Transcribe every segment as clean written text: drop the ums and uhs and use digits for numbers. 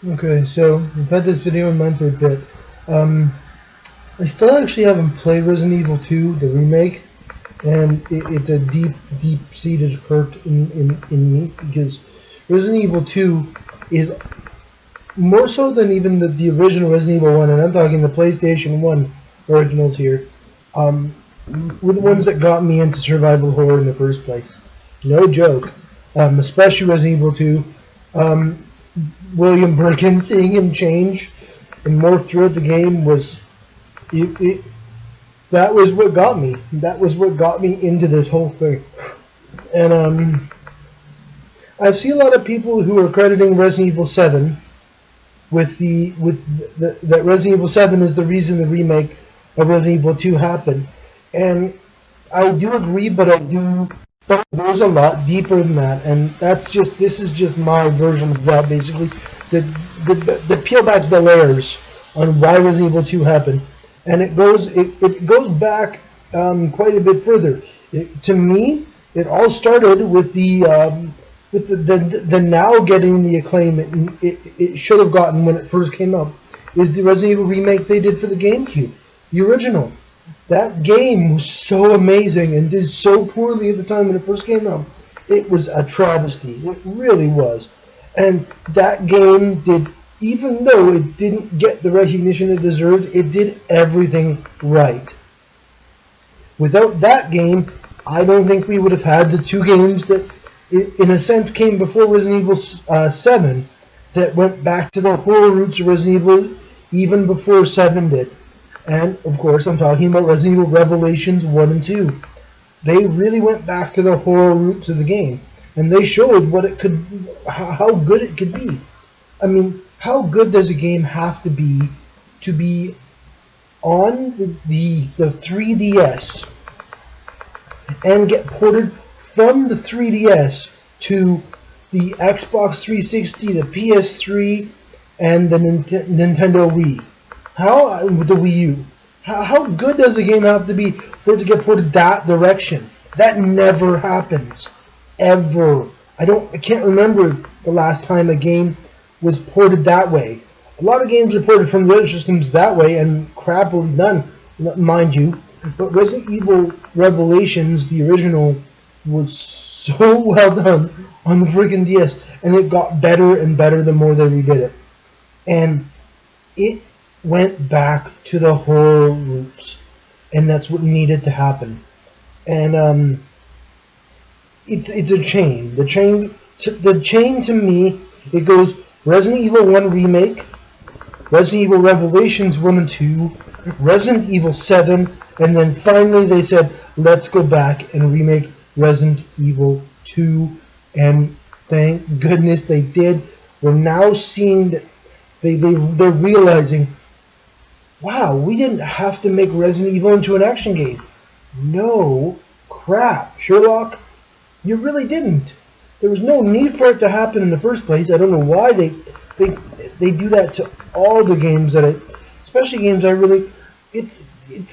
Okay, so I've had this video in mind for a bit. Um, I still actually haven't played Resident Evil 2, the remake, and it's a deep-seated hurt in me because Resident Evil 2 is more so than even the original Resident Evil 1, and I'm talking the PlayStation 1 originals here, were the ones that got me into survival horror in the first place. No joke. Especially Resident Evil 2. William Birkin, seeing him change and morph throughout the game that was what got me. That was what got me into this whole thing. And I see a lot of people who are crediting Resident Evil 7 that Resident Evil 7 is the reason the remake of Resident Evil 2 happened. And I do agree, but there's a lot deeper than that, and this is just my version of that, basically. The peel back the layers on why Resident Evil 2 happened, and it goes back quite a bit further. To me, it all started with the now getting the acclaim it should have gotten when it first came out. Is the Resident Evil remake they did for the GameCube, the original. That game was so amazing and did so poorly at the time when it first came out. It was a travesty. It really was. And that game did, even though it didn't get the recognition it deserved, it did everything right. Without that game, I don't think we would have had the two games that, in a sense, came before Resident Evil 7, that went back to the horror roots of Resident Evil even before 7 did. And, of course, I'm talking about Resident Evil Revelations 1 and 2. They really went back to the horror roots of the game. And they showed how good it could be. I mean, how good does a game have to be on the 3DS and get ported from the 3DS to the Xbox 360, the PS3, and the Nintendo Wii? The Wii U. How good does a game have to be for it to get ported that direction? That never happens. Ever. I can't remember the last time a game was ported that way. A lot of games are ported from the other systems that way, and crappily done, mind you. But Resident Evil Revelations, the original, was so well done on the freaking DS, and it got better and better the more they redid it. And it went back to the horror roots, and that's what needed to happen. And it's a chain. The chain to me, it goes Resident Evil 1 remake, Resident Evil Revelations 1 and 2, Resident Evil 7, and then finally they said, let's go back and remake Resident Evil 2, and thank goodness they did. We're now seeing that they're realizing, wow, we didn't have to make Resident Evil into an action game. No crap, Sherlock, you really didn't. There was no need for it to happen in the first place. I don't know why they do that to all the games especially games I really. It's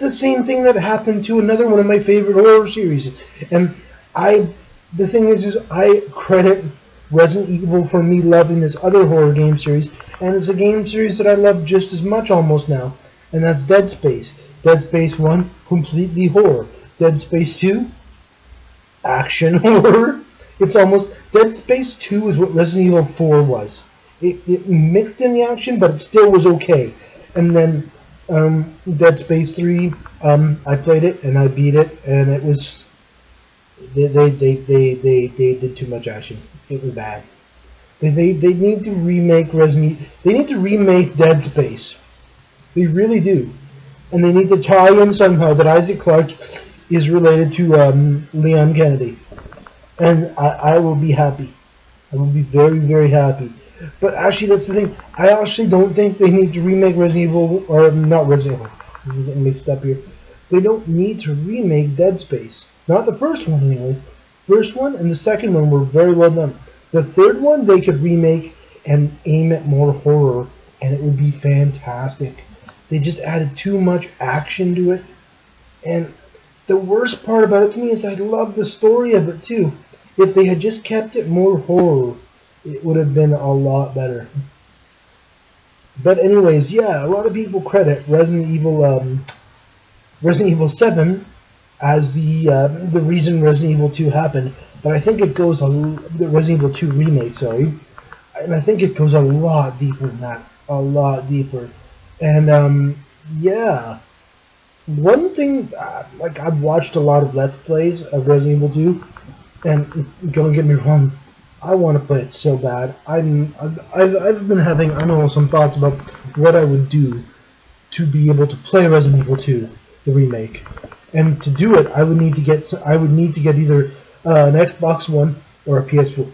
the same thing that happened to another one of my favorite horror series, and the thing is I credit Resident Evil for me loving this other horror game series, and it's a game series that I love just as much almost now, and that's Dead Space. Dead Space 1, completely horror. Dead Space 2, action horror. It's almost, Dead Space 2 is what Resident Evil 4 was. It mixed in the action, but it still was okay. And then Dead Space 3, I played it and I beat it, and it was, they did too much action. It was bad. They need to remake Resident Evil. They need to remake Dead Space. They really do. And they need to tie in somehow that Isaac Clarke is related to Leon Kennedy. And I will be happy. I will be very, very happy. But actually, that's the thing. I actually don't think they need to remake Resident Evil, or not Resident Evil. I'm getting mixed up here. They don't need to remake Dead Space. Not the first one, anyway. First one and the second one were very well done. The third one they could remake and aim at more horror, and it would be fantastic. They just added too much action to it. And the worst part about it to me is I love the story of it too. If they had just kept it more horror, it would have been a lot better. But anyways, yeah, a lot of people credit Resident Evil 7 as the reason Resident Evil 2 happened. But I think it goes the Resident Evil 2 remake, sorry, and I think it goes a lot deeper than that, a lot deeper. And yeah, one thing, like I've watched a lot of Let's Plays of Resident Evil 2, and don't get me wrong, I want to play it so bad. I've been having, I know, some thoughts about what I would do to be able to play Resident Evil 2, the remake. And to do it, I would need to get either an Xbox One or a PS4.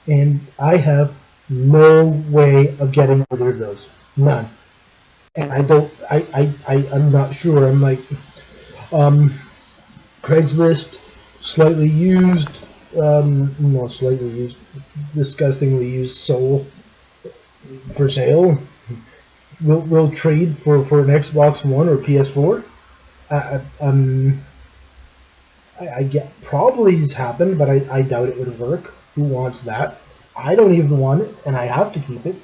And I have no way of getting either of those. None. And I'm not sure. I'm like, Craigslist, slightly used, no, slightly used, disgustingly used, soul for sale. We'll trade for an Xbox One or PS4. I get probably has happened, but I doubt it would work. Who wants that? I don't even want it, and I have to keep it.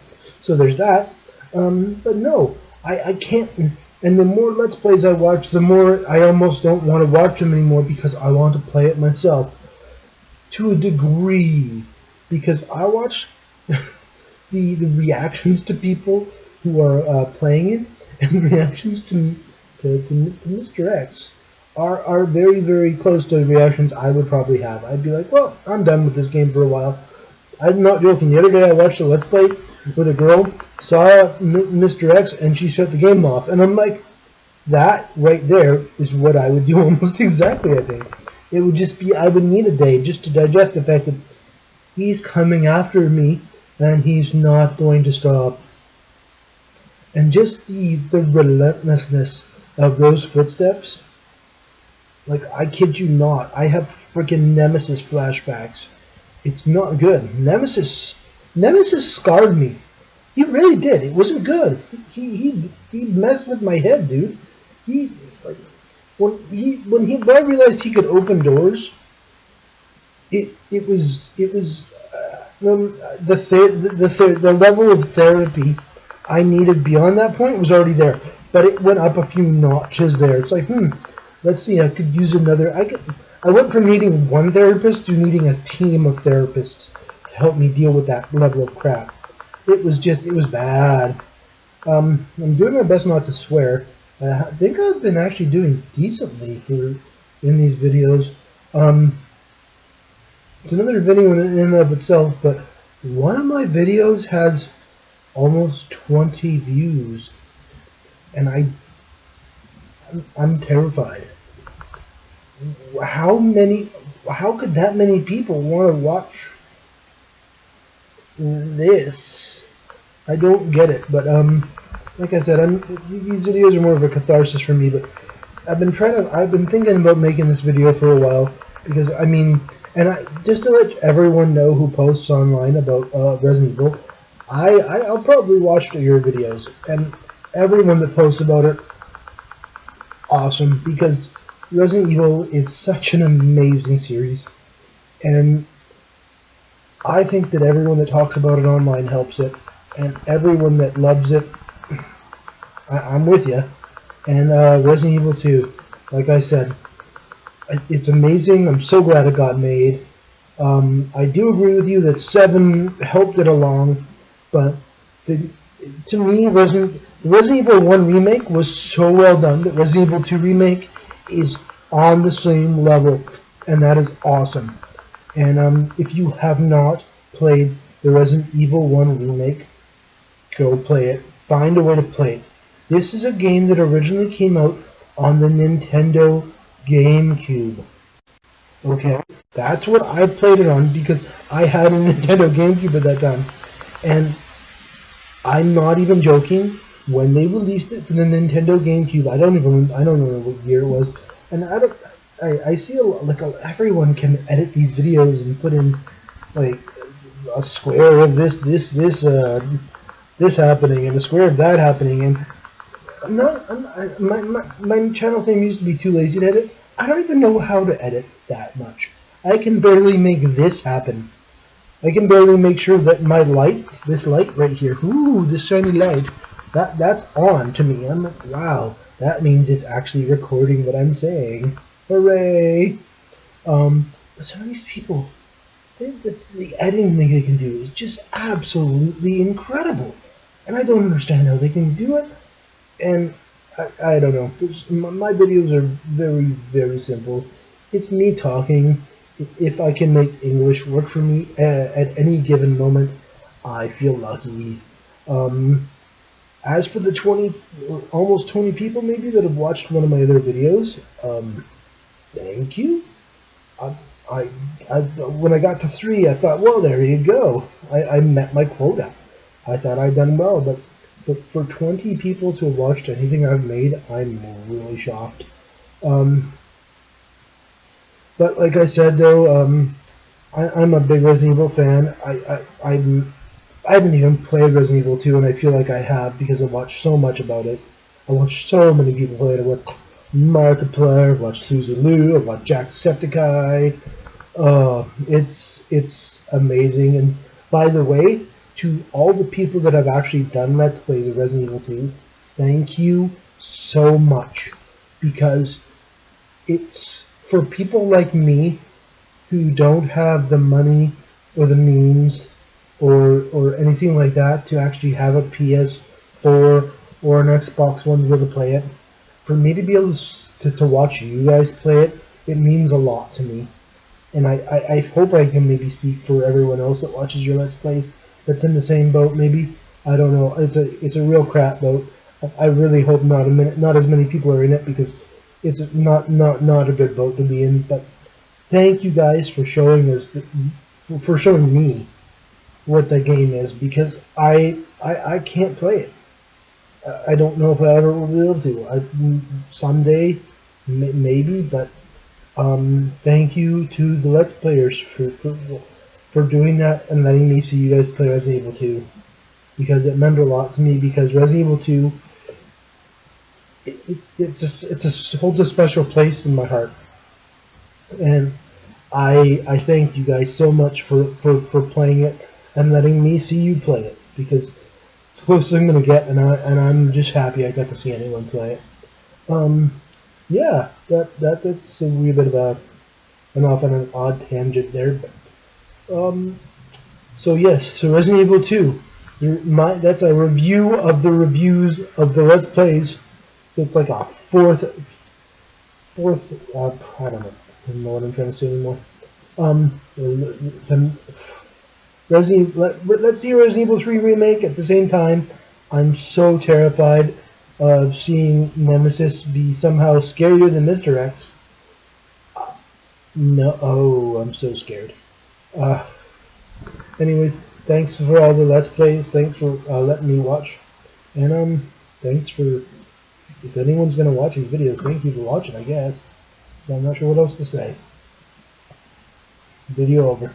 So there's that. But no, I can't. And the more Let's Plays I watch, the more I almost don't want to watch them anymore because I want to play it myself. To a degree. Because I watch the reactions to people who are playing it, and the reactions to Mr. X are very, very close to the reactions I would probably have. I'd be like, well, I'm done with this game for a while. I'm not joking. The other day I watched a Let's Play with a girl, saw Mr. X, and she shut the game off. And I'm like, that right there is what I would do almost exactly, I think. It would just be, I would need a day just to digest the fact that he's coming after me and he's not going to stop. And just the relentlessness of those footsteps, like, I kid you not, I have freaking Nemesis flashbacks. It's not good. Nemesis scarred me. He really did. It wasn't good. He messed with my head, dude. He, like, when I realized he could open doors, it was the level of therapy I needed beyond that point was already there, but it went up a few notches there. It's like, let's see, I could use another. I went from needing one therapist to needing a team of therapists to help me deal with that level of crap. It was bad. I'm doing my best not to swear. I think I've been actually doing decently in these videos. It's another video in and of itself, but one of my videos has almost 20 views, and I'm terrified. How could that many people want to watch this? I don't get it, but like I said, these videos are more of a catharsis for me, but I've been thinking about making this video for a while, because I mean, just to let everyone know who posts online about Resident Evil, I'll probably watch your videos, and everyone that posts about it, awesome, because Resident Evil is such an amazing series, and I think that everyone that talks about it online helps it, and everyone that loves it, I'm with you. And Resident Evil 2, like I said, it's amazing. I'm so glad it got made. I do agree with you that 7 helped it along, but to me, Resident Evil 1 remake was so well done that Resident Evil 2 remake is on the same level, and that is awesome. And if you have not played the Resident Evil 1 remake, go play it. Find a way to play it. This is a game that originally came out on the Nintendo GameCube. Okay, that's what I played it on because I had a Nintendo GameCube at that time. And I'm not even joking. When they released it for the Nintendo GameCube, I don't know what year it was, and I see everyone can edit these videos and put in like a square of this happening and a square of that happening, and my channel's name used to be Too Lazy to Edit. I don't even know how to edit that much. I can barely make this happen. I can barely make sure that my light, this light right here, ooh, this shiny light, That's on to me. I'm like, wow, that means it's actually recording what I'm saying. Hooray! But some of these people, the editing they can do is just absolutely incredible, and I don't understand how they can do it. And I don't know. My videos are very, very simple. It's me talking. If I can make English work for me at any given moment, I feel lucky. As for the 20, almost 20 people maybe that have watched one of my other videos, thank you. I, I, when I got to 3, I thought, well, there you go. I met my quota. I thought I'd done well, but for 20 people to have watched anything I've made, I'm really shocked. But like I said, though, I'm a big Resident Evil fan. I haven't even played Resident Evil 2, and I feel like I have because I watched so much about it. I watched so many people play it. I watched Markiplier, I watched Susie Lou, I watched Jacksepticeye. It's amazing. And by the way, to all the people that have actually done Let's Plays of Resident Evil 2, thank you so much. Because it's for people like me who don't have the money or the means or anything like that to actually have a PS4 or an Xbox One to be able to play it. For me to be able to watch you guys play it, it means a lot to me. And I hope I can maybe speak for everyone else that watches your Let's Plays that's in the same boat, maybe. I don't know. It's a real crap boat. I really hope not as many people are in it, because it's not a good boat to be in. But thank you guys for showing us, for showing me what the game is, because I can't play it. I don't know if I ever will be able to. Someday, maybe, but thank you to the Let's Players for doing that and letting me see you guys play Resident Evil 2, because it meant a lot to me, because Resident Evil 2, it holds a special place in my heart, and I thank you guys so much for playing it and letting me see you play it, because it's the closest I'm gonna get, and I'm just happy I got to see anyone play it. Yeah, that's a wee bit of an off on an odd tangent there, but so yes, so Resident Evil 2, that's a review of the reviews of the Let's Plays. It's like a fourth, I don't know what I'm trying to say anymore. It's a let's see Resident Evil 3 remake at the same time. I'm so terrified of seeing Nemesis be somehow scarier than Mr. X. No, oh, I'm so scared. Anyways, thanks for all the Let's Plays. Thanks for letting me watch, and thanks for, if anyone's gonna watch these videos, thank you for watching. I guess I'm not sure what else to say. Video over.